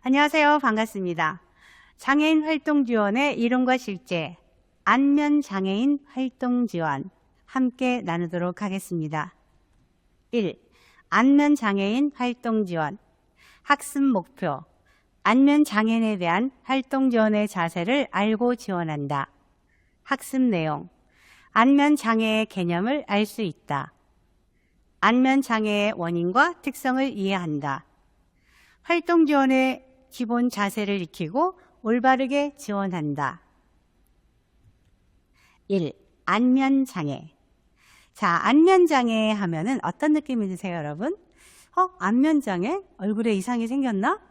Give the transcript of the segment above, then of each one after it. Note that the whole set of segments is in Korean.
안녕하세요. 반갑습니다. 장애인 활동 지원의 이론과 실제, 안면 장애인 활동 지원 함께 나누도록 하겠습니다. 1. 안면 장애인 활동 지원. 학습 목표. 안면 장애인에 대한 활동 지원의 자세를 알고 지원한다. 학습 내용. 안면 장애의 개념을 알 수 있다. 안면 장애의 원인과 특성을 이해한다. 활동 지원의 기본 자세를 익히고 올바르게 지원한다. 1. 안면장애. 자, 안면장애 하면은 어떤 느낌이 드세요, 여러분? 안면장애? 얼굴에 이상이 생겼나?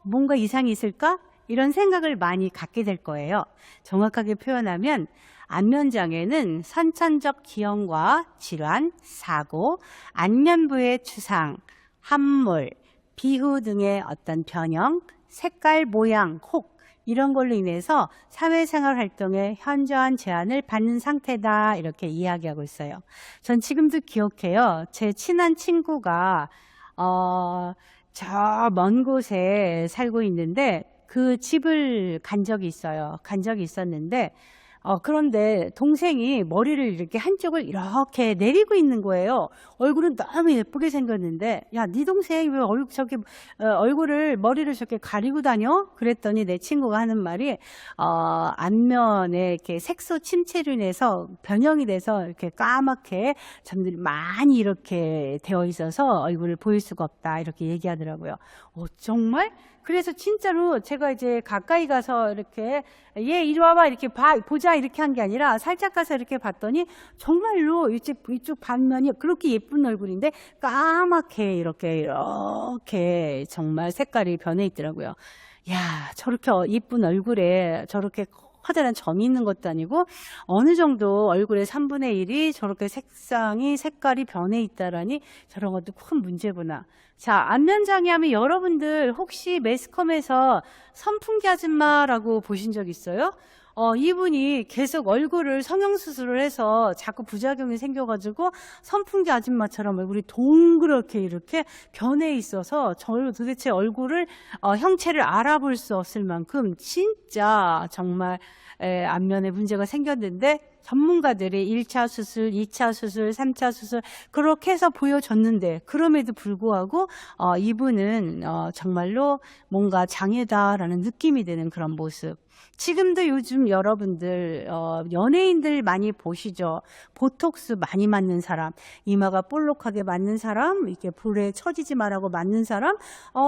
뭔가 이상이 있을까? 이런 생각을 많이 갖게 될 거예요. 정확하게 표현하면 안면장애는 선천적 기형과 질환, 사고, 안면부의 추상, 함몰, 비후 등의 어떤 변형, 색깔, 모양, 혹 이런 걸로 인해서 사회생활 활동에 현저한 제한을 받는 상태다 이렇게 이야기하고 있어요. 전 지금도 기억해요. 제 친한 친구가 저 먼 곳에 살고 있는데 그 집을 간 적이 있었는데 그런데 동생이 머리를 이렇게 한쪽을 이렇게 내리고 있는 거예요. 얼굴은 너무 예쁘게 생겼는데, 야, 네 동생이 왜 머리를 저렇게 가리고 다녀? 그랬더니 내 친구가 하는 말이, 안면에 이렇게 색소 침체로 인해서 변형이 돼서 이렇게 까맣게 점들이 많이 이렇게 되어 있어서 얼굴을 보일 수가 없다. 이렇게 얘기하더라고요. 정말? 그래서 진짜로 제가 이제 가까이 가서 이렇게 얘 이리 와봐 이렇게 보자 이렇게 한 게 아니라 살짝 가서 이렇게 봤더니 정말로 이쪽 반면이 그렇게 예쁜 얼굴인데 까맣게 이렇게 정말 색깔이 변해 있더라고요. 야, 저렇게 예쁜 얼굴에 저렇게 커다란 점이 있는 것도 아니고 어느 정도 얼굴의 3분의 1이 저렇게 색깔이 변해 있다라니 저런 것도 큰 문제구나. 자, 안면장애 하면 여러분들 혹시 매스컴에서 선풍기 아줌마라고 보신 적 있어요? 이분이 계속 얼굴을 성형수술을 해서 자꾸 부작용이 생겨가지고 선풍기 아줌마처럼 얼굴이 동그랗게 이렇게 변해 있어서 저를 도대체 얼굴을 형체를 알아볼 수 없을 만큼 진짜 정말 안면에 문제가 생겼는데 전문가들이 1차 수술, 2차 수술, 3차 수술 그렇게 해서 보여줬는데 그럼에도 불구하고 이분은 정말로 뭔가 장애다라는 느낌이 드는 그런 모습. 지금도 요즘 여러분들 연예인들 많이 보시죠. 보톡스 많이 맞는 사람, 이마가 볼록하게 맞는 사람, 이렇게 볼에 처지지 말라고 맞는 사람,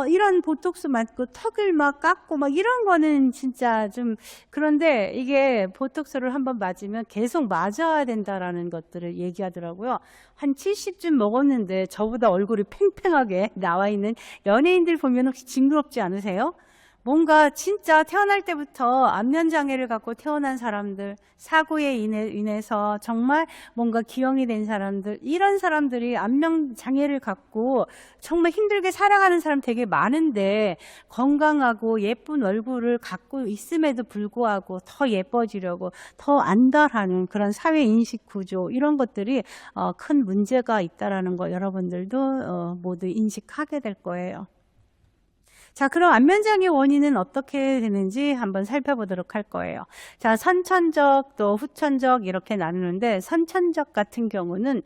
이런 보톡스 맞고 턱을 막 깎고 막 이런 거는 진짜 좀 그런데 이게 보톡스를 한번 맞으면 계속 맞아야 된다라는 것들을 얘기하더라고요. 한 70쯤 먹었는데 저보다 얼굴이 팽팽하게 나와 있는 연예인들 보면 혹시 징그럽지 않으세요? 뭔가 진짜 태어날 때부터 안면장애를 갖고 태어난 사람들, 사고에 인해서 정말 뭔가 기형이 된 사람들, 이런 사람들이 안면장애를 갖고 정말 힘들게 살아가는 사람 되게 많은데 건강하고 예쁜 얼굴을 갖고 있음에도 불구하고 더 예뻐지려고 더 안달하는 그런 사회인식 구조 이런 것들이 큰 문제가 있다는 거 여러분들도 모두 인식하게 될 거예요. 자, 그럼 안면장애 원인은 어떻게 되는지 한번 살펴보도록 할 거예요. 자, 선천적 또 후천적 이렇게 나누는데 선천적 같은 경우는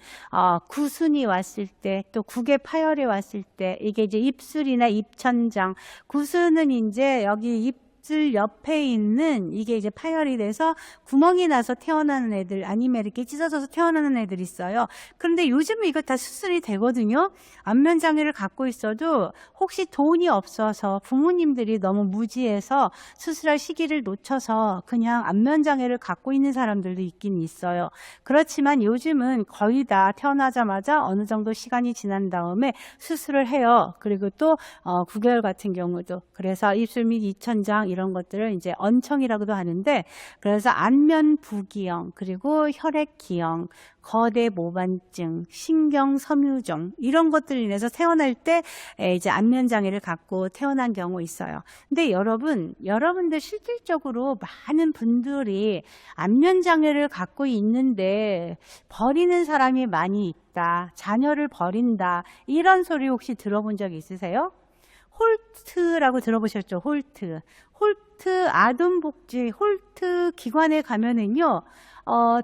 구순이 왔을 때 또 국의 파열이 왔을 때 이게 이제 입술이나 입천장 구순은 이제 여기 입술 옆에 있는 이게 이제 파열이 돼서 구멍이 나서 태어나는 애들 아니면 이렇게 찢어져서 태어나는 애들이 있어요. 그런데 요즘은 이거 다 수술이 되거든요. 안면장애를 갖고 있어도 혹시 돈이 없어서 부모님들이 너무 무지해서 수술할 시기를 놓쳐서 그냥 안면장애를 갖고 있는 사람들도 있긴 있어요. 그렇지만 요즘은 거의 다 태어나자마자 어느 정도 시간이 지난 다음에 수술을 해요. 그리고 또 9개월 같은 경우도 그래서 입술 및 입천장 이런 것들을 이제 언청이라고도 하는데 그래서 안면 부기형 그리고 혈액기형 거대 모반증, 신경 섬유종 이런 것들로 인해서 태어날 때 이제 안면장애를 갖고 태어난 경우 있어요. 근데 여러분들 실질적으로 많은 분들이 안면장애를 갖고 있는데 버리는 사람이 많이 있다, 자녀를 버린다 이런 소리 혹시 들어본 적 있으세요? 홀트라고 들어보셨죠? 홀트. 홀트 아동복지 홀트 기관에 가면은요,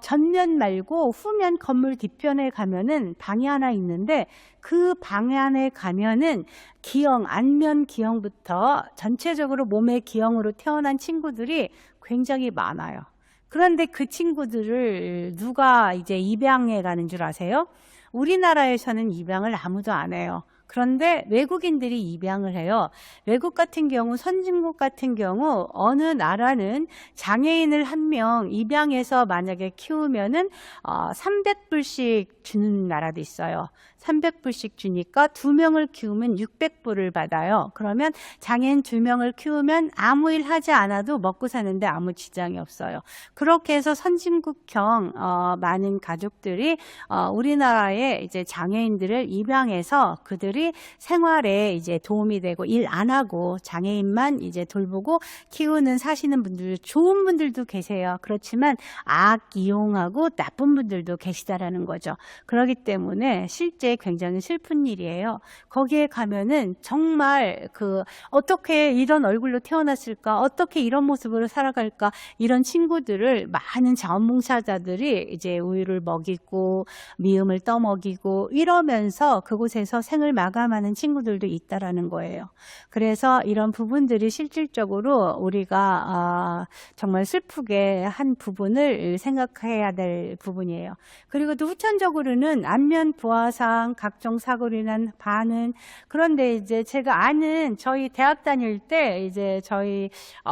전면 말고 후면 건물 뒤편에 가면은 방이 하나 있는데 그 방 안에 가면은 기형, 안면 기형부터 전체적으로 몸의 기형으로 태어난 친구들이 굉장히 많아요. 그런데 그 친구들을 누가 이제 입양해 가는 줄 아세요? 우리나라에서는 입양을 아무도 안 해요. 그런데 외국인들이 입양을 해요. 외국 같은 경우, 선진국 같은 경우 어느 나라는 장애인을 한 명 입양해서 만약에 키우면은 300불씩 주는 나라도 있어요. 300불씩 주니까 2명을 키우면 600불을 받아요. 그러면 장애인 2명을 키우면 아무 일 하지 않아도 먹고 사는데 아무 지장이 없어요. 그렇게 해서 선진국형 많은 가족들이 우리나라에 이제 장애인들을 입양해서 그들이 생활에 이제 도움이 되고 일 안 하고 장애인만 이제 돌보고 키우는 사시는 분들, 좋은 분들도 계세요. 그렇지만 이용하고 나쁜 분들도 계시다라는 거죠. 그렇기 때문에 실제 굉장히 슬픈 일이에요. 거기에 가면은 정말 어떻게 이런 얼굴로 태어났을까? 어떻게 이런 모습으로 살아갈까? 이런 친구들을 많은 자원봉사자들이 이제 우유를 먹이고 미음을 떠먹이고 이러면서 그곳에서 생을 마감하는 친구들도 있다라는 거예요. 그래서 이런 부분들이 실질적으로 우리가 정말 슬프게 한 부분을 생각해야 될 부분이에요. 그리고 또 후천적으로는 안면 부화상, 각종 사고로 인한 반응. 그런데 이제 제가 아는 저희 대학 다닐 때 이제 저희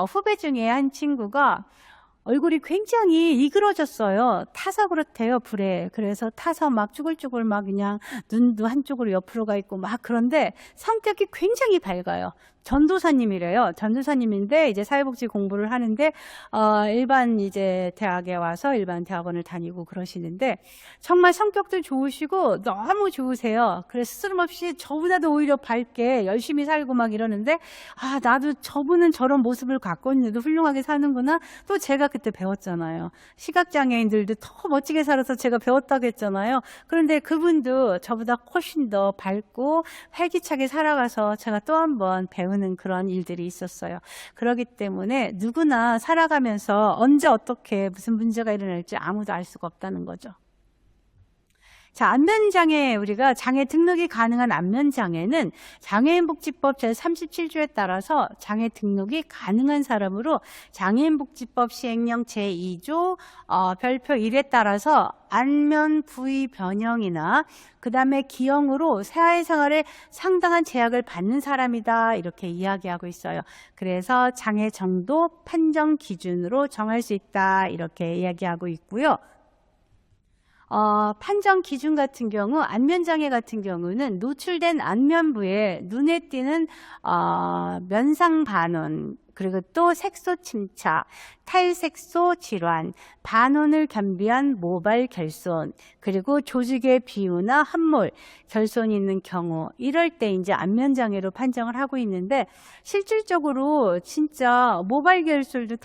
후배 중에 한 친구가 얼굴이 굉장히 이그러졌어요. 타서 그렇대요, 불에. 그래서 타서 막 쭈글쭈글 막 그냥 눈도 한쪽으로 옆으로 가 있고 막 그런데 성격이 굉장히 밝아요. 전도사님이래요. 전도사님인데 이제 사회복지 공부를 하는데 일반 이제 대학에 와서 일반 대학원을 다니고 그러시는데 정말 성격도 좋으시고 너무 좋으세요. 그래서 스스럼없이 저보다도 오히려 밝게 열심히 살고 막 이러는데 나도 저분은 저런 모습을 갖고 있는데도 훌륭하게 사는구나. 또 제가 그때 배웠잖아요. 시각장애인들도 더 멋지게 살아서 제가 배웠다고 했잖아요. 그런데 그분도 저보다 훨씬 더 밝고 활기차게 살아가서 제가 또 한 번 배우는 그런 일들이 있었어요. 그렇기 때문에 누구나 살아가면서 언제 어떻게 무슨 문제가 일어날지 아무도 알 수가 없다는 거죠. 자, 안면장애, 우리가 장애 등록이 가능한 안면장애는 장애인복지법 제37조에 따라서 장애 등록이 가능한 사람으로 장애인복지법 시행령 제2조 별표 1에 따라서 안면 부위 변형이나 그 다음에 기형으로 사회생활에 상당한 제약을 받는 사람이다 이렇게 이야기하고 있어요. 그래서 장애 정도 판정 기준으로 정할 수 있다 이렇게 이야기하고 있고요. 판정 기준 같은 경우 안면장애 같은 경우는 노출된 안면부에 눈에 띄는 면상 반원 그리고 또 색소 침착, 탈색소 질환, 반원을 겸비한 모발 결손, 그리고 조직의 비우나 함몰, 결손이 있는 경우 이럴 때 이제 안면장애로 판정을 하고 있는데 실질적으로 진짜 모발 결손도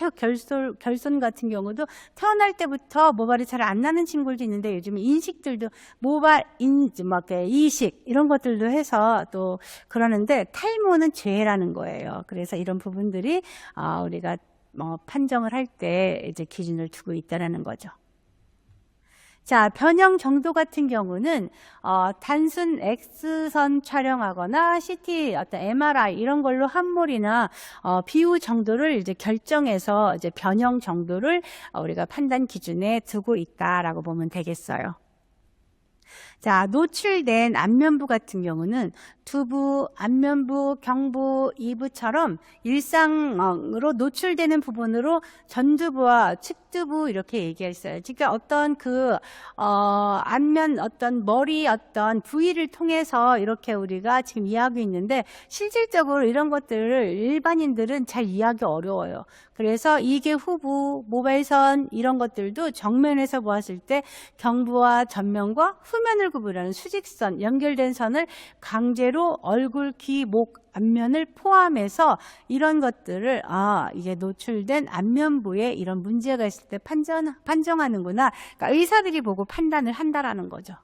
결손 같은 경우도 태어날 때부터 모발이 잘 안 나는 친구들도 있는데 요즘 인식들도 모발 이식 이런 것들도 해서 또 그러는데 탈모는 죄라는 거예요. 그래서 이런 부분들이 우리가 판정을 할 때 이제 기준을 두고 있다라는 거죠. 자, 변형 정도 같은 경우는 단순 X선 촬영하거나 CT, MRI 이런 걸로 함몰이나 비후 정도를 이제 결정해서 이제 변형 정도를 우리가 판단 기준에 두고 있다라고 보면 되겠어요. 자, 노출된 안면부 같은 경우는 두부, 안면부, 경부, 이부처럼 일상으로 노출되는 부분으로 전두부와 측두부 이렇게 얘기했어요. 그러니까 어떤 안면 머리 부위를 통해서 이렇게 우리가 지금 이해하고 있는데 실질적으로 이런 것들을 일반인들은 잘 이해하기 어려워요. 그래서 이게 후부, 모발선 이런 것들도 정면에서 보았을 때 경부와 전면과 후면을 구분하는 수직선, 연결된 선을 강제로 얼굴, 귀, 목, 안면을 포함해서 이런 것들을 이게 노출된 안면부에 이런 문제가 있을 때 판정하는구나. 그러니까 의사들이 보고 판단을 한다라는 거죠.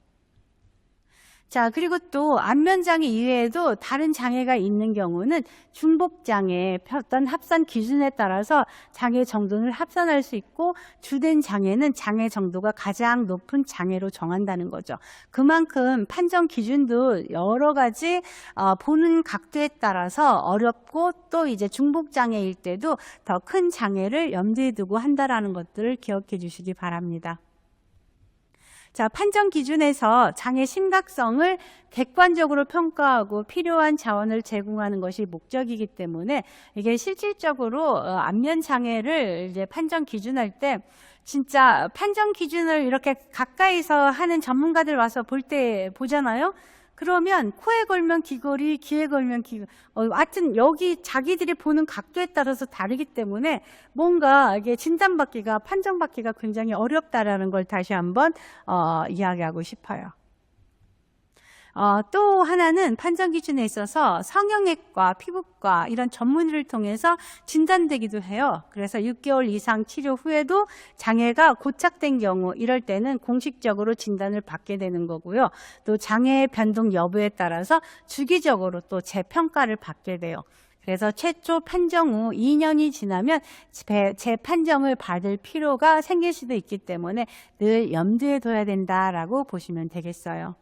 자, 그리고 또 안면장애 이외에도 다른 장애가 있는 경우는 중복장애, 어떤 합산 기준에 따라서 장애 정도를 합산할 수 있고 주된 장애는 장애 정도가 가장 높은 장애로 정한다는 거죠. 그만큼 판정 기준도 여러 가지 보는 각도에 따라서 어렵고 또 이제 중복장애일 때도 더 큰 장애를 염두에 두고 한다라는 것들을 기억해 주시기 바랍니다. 자, 판정 기준에서 장애 심각성을 객관적으로 평가하고 필요한 자원을 제공하는 것이 목적이기 때문에 이게 실질적으로 안면 장애를 이제 판정 기준할 때 진짜 판정 기준을 이렇게 가까이서 하는 전문가들 와서 볼 때 보잖아요. 그러면 코에 걸면 귀걸이, 귀에 걸면 귀걸이. 하여튼 여기 자기들이 보는 각도에 따라서 다르기 때문에 뭔가 이게 진단받기가, 판정받기가 굉장히 어렵다라는 걸 다시 한번 이야기하고 싶어요. 또 하나는 판정 기준에 있어서 성형외과, 피부과 이런 전문의를 통해서 진단되기도 해요. 그래서 6개월 이상 치료 후에도 장애가 고착된 경우 이럴 때는 공식적으로 진단을 받게 되는 거고요. 또 장애의 변동 여부에 따라서 주기적으로 또 재평가를 받게 돼요. 그래서 최초 판정 후 2년이 지나면 재판정을 받을 필요가 생길 수도 있기 때문에 늘 염두에 둬야 된다라고 보시면 되겠어요.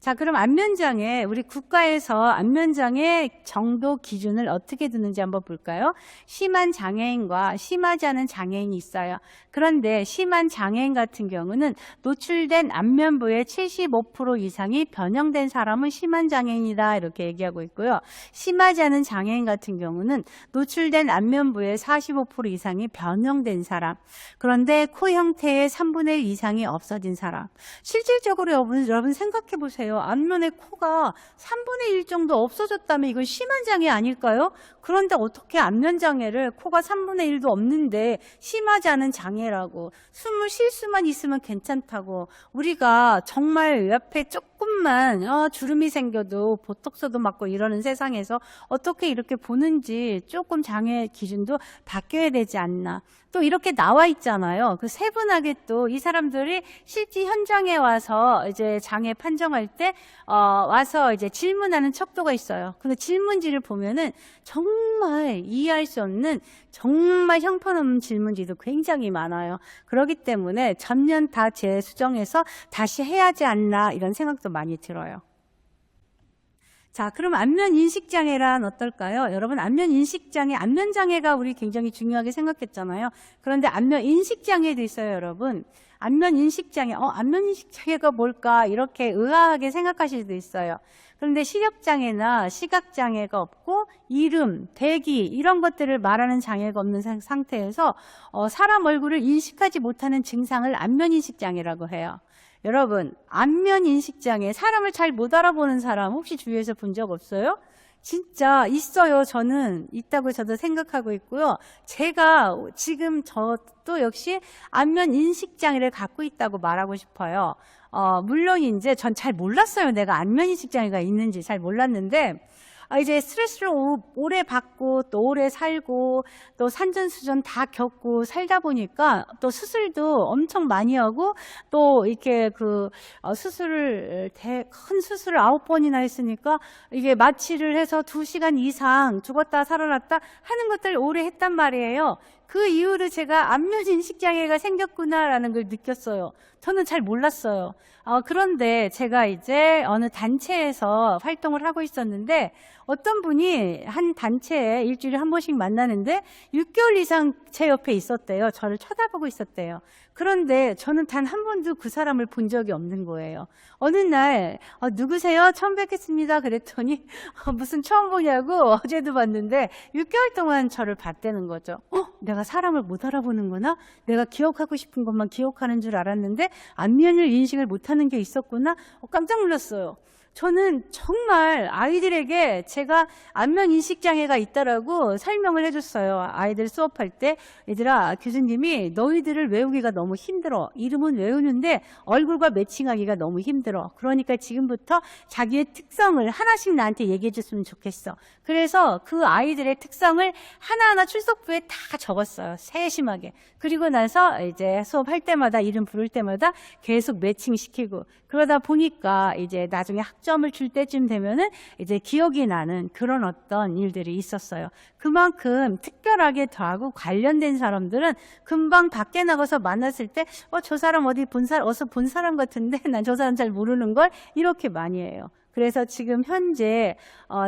자, 그럼 안면장애, 우리 국가에서 안면장애 정도 기준을 어떻게 두는지 한번 볼까요? 심한 장애인과 심하지 않은 장애인이 있어요. 그런데 심한 장애인 같은 경우는 노출된 안면부의 75% 이상이 변형된 사람은 심한 장애인이다 이렇게 얘기하고 있고요. 심하지 않은 장애인 같은 경우는 노출된 안면부의 45% 이상이 변형된 사람. 그런데 코 형태의 3분의 1 이상이 없어진 사람. 실질적으로 여러분 생각해 보세요. 안면의 코가 3분의 1 정도 없어졌다면 이건 심한 장애 아닐까요? 그런데 어떻게 안면 장애를 코가 3분의 1도 없는데 심하지 않은 장애라고, 숨을 쉴 수만 있으면 괜찮다고, 우리가 정말 옆에 조금만 주름이 생겨도 보톡스도 맞고 이러는 세상에서 어떻게 이렇게 보는지 조금 장애 기준도 바뀌어야 되지 않나. 또 이렇게 나와 있잖아요. 그 세분하게 또 이 사람들이 실제 현장에 와서 이제 장애 판정할 때 와서 이제 질문하는 척도가 있어요. 근데 질문지를 보면은 정말 이해할 수 없는 정말 형편없는 질문지도 굉장히 많아요. 그렇기 때문에 전면 다 재수정해서 다시 해야 하지 않나 이런 생각도 많이 들어요. 자, 그럼 안면 인식장애란 어떨까요? 여러분, 안면 인식장애, 안면장애가 우리 굉장히 중요하게 생각했잖아요. 그런데 안면 인식장애도 있어요, 여러분. 안면 인식장애, 안면 인식장애가 뭘까? 이렇게 의아하게 생각하실 수도 있어요. 그런데 시력장애나 시각장애가 없고 이름, 대기 이런 것들을 말하는 장애가 없는 상태에서 사람 얼굴을 인식하지 못하는 증상을 안면인식장애라고 해요. 여러분, 안면인식장애, 사람을 잘 못 알아보는 사람 혹시 주위에서 본 적 없어요? 진짜 있어요. 저는 있다고 저도 생각하고 있고요. 제가 지금 저도 역시 안면인식장애를 갖고 있다고 말하고 싶어요. 물론 이제 전 잘 몰랐어요. 내가 안면인식장애가 있는지 잘 몰랐는데 이제 스트레스를 오래 받고 또 오래 살고 또 산전수전 다 겪고 살다 보니까 또 수술도 엄청 많이 하고 또 이렇게 큰 수술을 9번이나 했으니까 이게 마취를 해서 2시간 이상 죽었다 살아났다 하는 것들 오래 했단 말이에요. 그 이후로 제가 안면인식장애가 생겼구나라는 걸 느꼈어요. 저는 잘 몰랐어요. 그런데 제가 이제 어느 단체에서 활동을 하고 있었는데 어떤 분이 한 단체에 일주일에 한 번씩 만나는데 6개월 이상 제 옆에 있었대요. 저를 쳐다보고 있었대요. 그런데 저는 단 한 번도 그 사람을 본 적이 없는 거예요. 어느 날 누구세요? 처음 뵙겠습니다. 그랬더니 무슨 처음 보냐고 어제도 봤는데 6개월 동안 저를 봤다는 거죠. 내가 사람을 못 알아보는구나? 내가 기억하고 싶은 것만 기억하는 줄 알았는데 안면을 인식을 못하는 게 있었구나? 깜짝 놀랐어요. 저는 정말 아이들에게 제가 안면 인식 장애가 있다라고 설명을 해줬어요. 아이들 수업할 때, 얘들아, 교수님이 너희들을 외우기가 너무 힘들어. 이름은 외우는데 얼굴과 매칭하기가 너무 힘들어. 그러니까 지금부터 자기의 특성을 하나씩 나한테 얘기해 줬으면 좋겠어. 그래서 그 아이들의 특성을 하나하나 출석부에 다 적었어요. 세심하게. 그리고 나서 이제 수업할 때마다, 이름 부를 때마다 계속 매칭시키고, 그러다 보니까 이제 나중에 학점을 줄 때쯤 되면은 이제 기억이 나는 그런 어떤 일들이 있었어요. 그만큼 특별하게 더하고 관련된 사람들은 금방 밖에 나가서 만났을 때, 저 사람 어디서 본 사람 같은데 난 저 사람 잘 모르는 걸, 이렇게 많이 해요. 그래서 지금 현재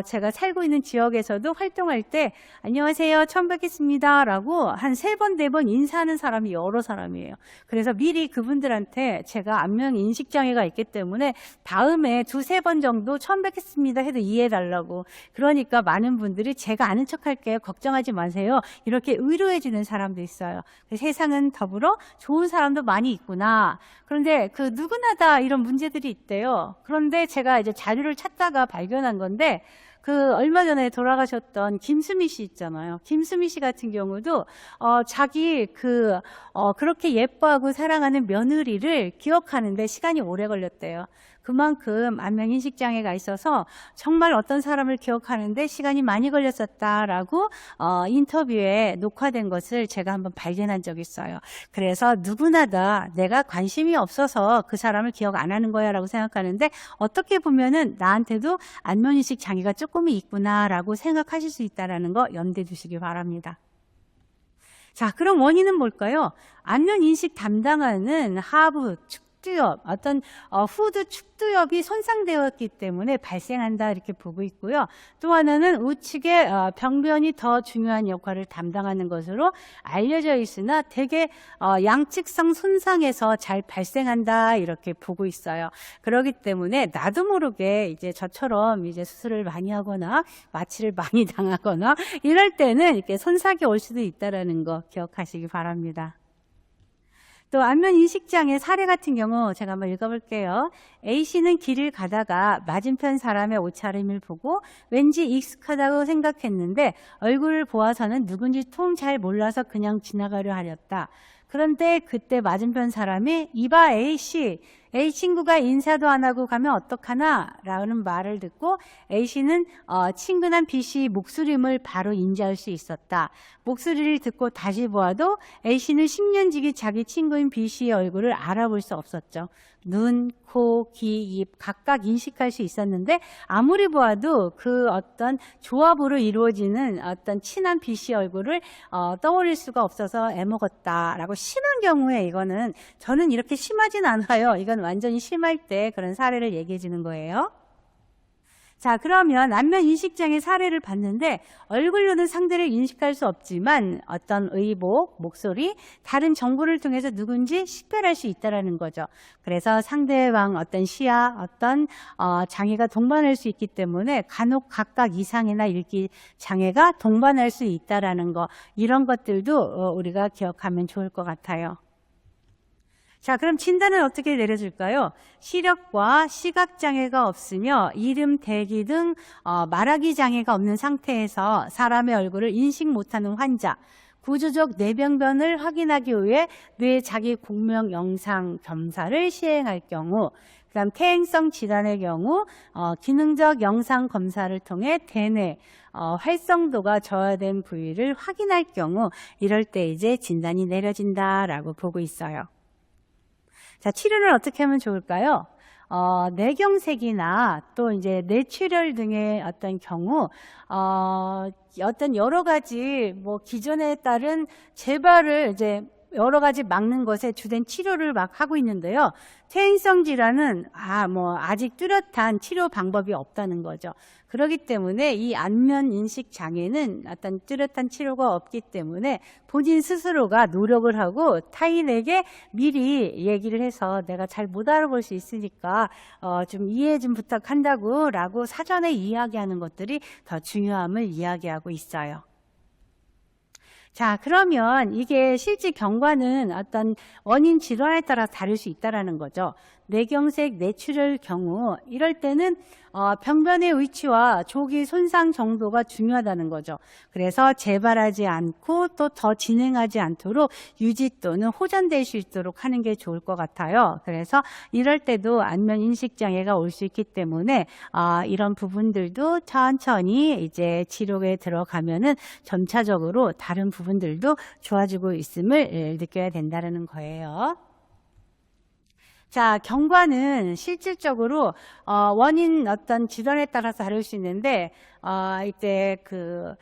제가 살고 있는 지역에서도 활동할 때 안녕하세요, 처음 뵙겠습니다 라고 한 3번, 4번 인사하는 사람이 여러 사람이에요. 그래서 미리 그분들한테 제가 안면 인식장애가 있기 때문에 다음에 2, 3번 정도 처음 뵙겠습니다 해도 이해해달라고. 그러니까 많은 분들이 제가 아는 척할게요, 걱정하지 마세요, 이렇게 위로해 주는 사람도 있어요. 세상은 더불어 좋은 사람도 많이 있구나. 그런데 그 누구나 다 이런 문제들이 있대요. 그런데 제가 이제 자료를 찾다가 발견한 건데, 그 얼마 전에 돌아가셨던 김수미 씨 있잖아요. 김수미 씨 같은 경우도 자기 그렇게 예뻐하고 사랑하는 며느리를 기억하는데 시간이 오래 걸렸대요. 그만큼 안면 인식 장애가 있어서 정말 어떤 사람을 기억하는데 시간이 많이 걸렸었다라고 인터뷰에 녹화된 것을 제가 한번 발견한 적이 있어요. 그래서 누구나 다 내가 관심이 없어서 그 사람을 기억 안 하는 거야 라고 생각하는데, 어떻게 보면은 나한테도 안면 인식 장애가 조금은 있구나라고 생각하실 수 있다는 거 염두에 두시기 바랍니다. 자, 그럼 원인은 뭘까요? 안면 인식 담당하는 하부 축두엽, 어떤 후드 축두엽이 손상되었기 때문에 발생한다, 이렇게 보고 있고요. 또 하나는 우측의 병변이 더 중요한 역할을 담당하는 것으로 알려져 있으나 대개 양측성 손상에서 잘 발생한다, 이렇게 보고 있어요. 그렇기 때문에 나도 모르게 이제 저처럼 이제 수술을 많이 하거나 마취를 많이 당하거나 이럴 때는 이렇게 손상이 올 수도 있다는 거 기억하시기 바랍니다. 또 안면 인식장애 사례 같은 경우 제가 한번 읽어볼게요. A씨는 길을 가다가 맞은편 사람의 옷차림을 보고 왠지 익숙하다고 생각했는데 얼굴을 보아서는 누군지 통 잘 몰라서 그냥 지나가려 하였다. 그런데 그때 맞은편 사람이 이봐 A씨, A 친구가 인사도 안 하고 가면 어떡하나? 라는 말을 듣고 A씨는 친근한 B씨 목소림을 바로 인지할 수 있었다. 목소리를 듣고 다시 보아도 A씨는 10년 지기 자기 친구인 B씨의 얼굴을 알아볼 수 없었죠. 눈, 코, 귀, 입 각각 인식할 수 있었는데 아무리 보아도 그 어떤 조합으로 이루어지는 어떤 친한 B씨 얼굴을 떠올릴 수가 없어서 애먹었다라고. 심한 경우에 이거는, 저는 이렇게 심하진 않아요. 이건 완전히 심할 때 그런 사례를 얘기해 주는 거예요. 자, 그러면 안면 인식장애 사례를 봤는데 얼굴로는 상대를 인식할 수 없지만 어떤 의복, 목소리, 다른 정보를 통해서 누군지 식별할 수 있다는 거죠. 그래서 상대방 어떤 시야, 어떤 장애가 동반할 수 있기 때문에 간혹 각각 이상이나 읽기 장애가 동반할 수 있다는 거, 이런 것들도 우리가 기억하면 좋을 것 같아요. 자, 그럼 진단은 어떻게 내려줄까요? 시력과 시각장애가 없으며 이름, 대기 등 말하기 장애가 없는 상태에서 사람의 얼굴을 인식 못하는 환자, 구조적 뇌병변을 확인하기 위해 뇌 자기 공명 영상 검사를 시행할 경우, 그 다음 퇴행성 질환의 경우 기능적 영상 검사를 통해 대뇌 활성도가 저하된 부위를 확인할 경우, 이럴 때 이제 진단이 내려진다라고 보고 있어요. 자, 치료는 어떻게 하면 좋을까요? 뇌경색이나 또 이제 뇌출혈 등의 어떤 경우, 어떤 여러 가지 기존에 따른 재발을 이제 여러 가지 막는 것에 주된 치료를 막 하고 있는데요. 퇴행성 질환은 아직 뚜렷한 치료 방법이 없다는 거죠. 그렇기 때문에 이 안면 인식 장애는 어떤 뚜렷한 치료가 없기 때문에 본인 스스로가 노력을 하고 타인에게 미리 얘기를 해서 내가 잘 못 알아볼 수 있으니까 좀 이해 좀 부탁한다고 라고 사전에 이야기하는 것들이 더 중요함을 이야기하고 있어요. 자, 그러면 이게 실제 경과는 어떤 원인 질환에 따라 다를 수 있다는 거죠. 뇌경색 뇌출혈 경우 이럴 때는 병변의 위치와 조기 손상 정도가 중요하다는 거죠. 그래서 재발하지 않고 또 더 진행하지 않도록 유지 또는 호전될 수 있도록 하는 게 좋을 것 같아요. 그래서 이럴 때도 안면 인식 장애가 올 수 있기 때문에 이런 부분들도 천천히 이제 치료에 들어가면은 점차적으로 다른 부분들도 좋아지고 있음을 느껴야 된다는 거예요. 자, 경과는 실질적으로 원인 어떤 질환에 따라서 다를 수 있는데 이때 그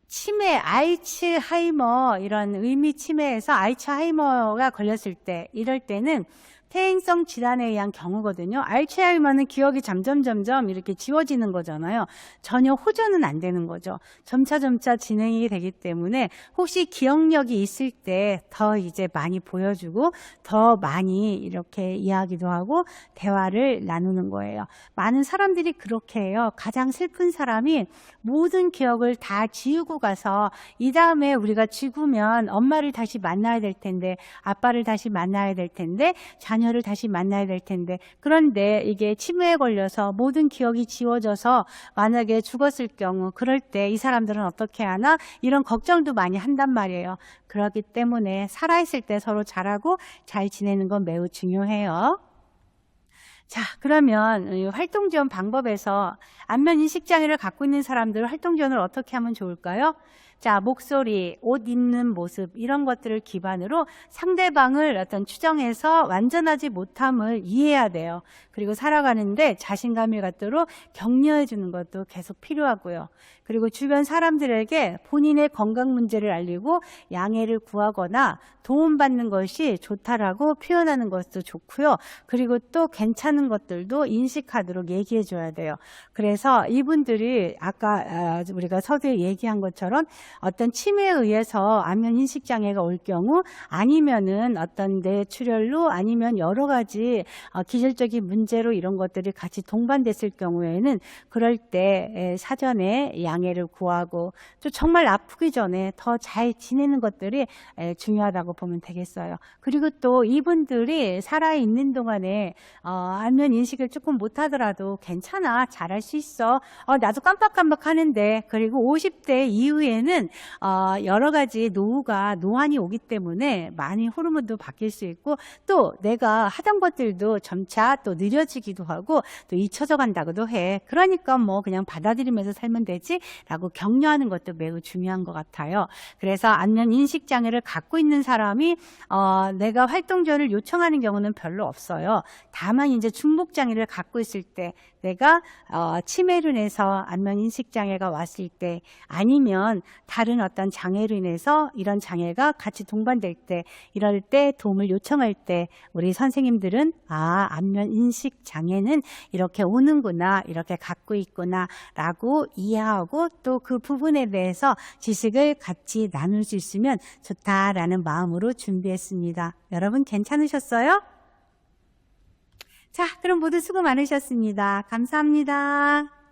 치매, 알츠하이머 이런 의미 치매에서 알츠하이머가 걸렸을 때 이럴 때는 퇴행성 질환에 의한 경우거든요. 알츠하이머는 기억이 점점 이렇게 지워지는 거잖아요. 전혀 호전은 안 되는 거죠. 점차 진행이 되기 때문에 혹시 기억력이 있을 때 더 이제 많이 보여주고 더 많이 이렇게 이야기도 하고 대화를 나누는 거예요. 많은 사람들이 그렇게 해요. 가장 슬픈 사람이 모든 기억을 다 지우고 가서 이 다음에 우리가 죽으면 엄마를 다시 만나야 될 텐데 아빠를 다시 만나야 될 텐데 자녀를 다시 만나야 될 텐데 그런데 이게 치매에 걸려서 모든 기억이 지워져서 만약에 죽었을 경우 그럴 때 이 사람들은 어떻게 하나 이런 걱정도 많이 한단 말이에요. 그렇기 때문에 살아있을 때 서로 잘하고 잘 지내는 건 매우 중요해요. 자, 그러면 이 활동 지원 방법에서 안면 인식 장애를 갖고 있는 사람들 활동 지원을 어떻게 하면 좋을까요? 자, 목소리, 옷 입는 모습 이런 것들을 기반으로 상대방을 어떤 추정해서 완전하지 못함을 이해해야 돼요. 그리고 살아가는데 자신감이 갖도록 격려해 주는 것도 계속 필요하고요. 그리고 주변 사람들에게 본인의 건강 문제를 알리고 양해를 구하거나 도움받는 것이 좋다라고 표현하는 것도 좋고요. 그리고 또 괜찮은 것들도 인식하도록 얘기해 줘야 돼요. 그래서 이분들이 아까 우리가 서두에 얘기한 것처럼 어떤 치매에 의해서 안면 인식 장애가 올 경우 아니면은 어떤 뇌출혈로 아니면 여러 가지 기질적인 문제로 이런 것들이 같이 동반됐을 경우에는 그럴 때 사전에 양해를 구하고 또 정말 아프기 전에 더 잘 지내는 것들이 중요하다고 보면 되겠어요. 그리고 또 이분들이 살아있는 동안에 안면 인식을 조금 못하더라도 괜찮아, 잘할 수 있어, 나도 깜빡깜빡 하는데, 그리고 50대 이후에는 여러 가지 노안이 오기 때문에 많이 호르몬도 바뀔 수 있고 또 내가 하던 것들도 점차 또 느려지기도 하고 또 잊혀져 간다고도 해. 그러니까 뭐 그냥 받아들이면서 살면 되지 라고 격려하는 것도 매우 중요한 것 같아요. 그래서 안면 인식 장애를 갖고 있는 사람이 내가 활동 지원을 요청하는 경우는 별로 없어요. 다만 이제 중복 장애를 갖고 있을 때 내가 치매로 인해서 안면 인식 장애가 왔을 때 아니면 다른 어떤 장애로 인해서 이런 장애가 같이 동반될 때 이럴 때 도움을 요청할 때 우리 선생님들은 안면 인식 장애는 이렇게 오는구나, 이렇게 갖고 있구나 라고 이해하고 또 그 부분에 대해서 지식을 같이 나눌 수 있으면 좋다라는 마음으로 준비했습니다. 여러분 괜찮으셨어요? 자, 그럼 모두 수고 많으셨습니다. 감사합니다.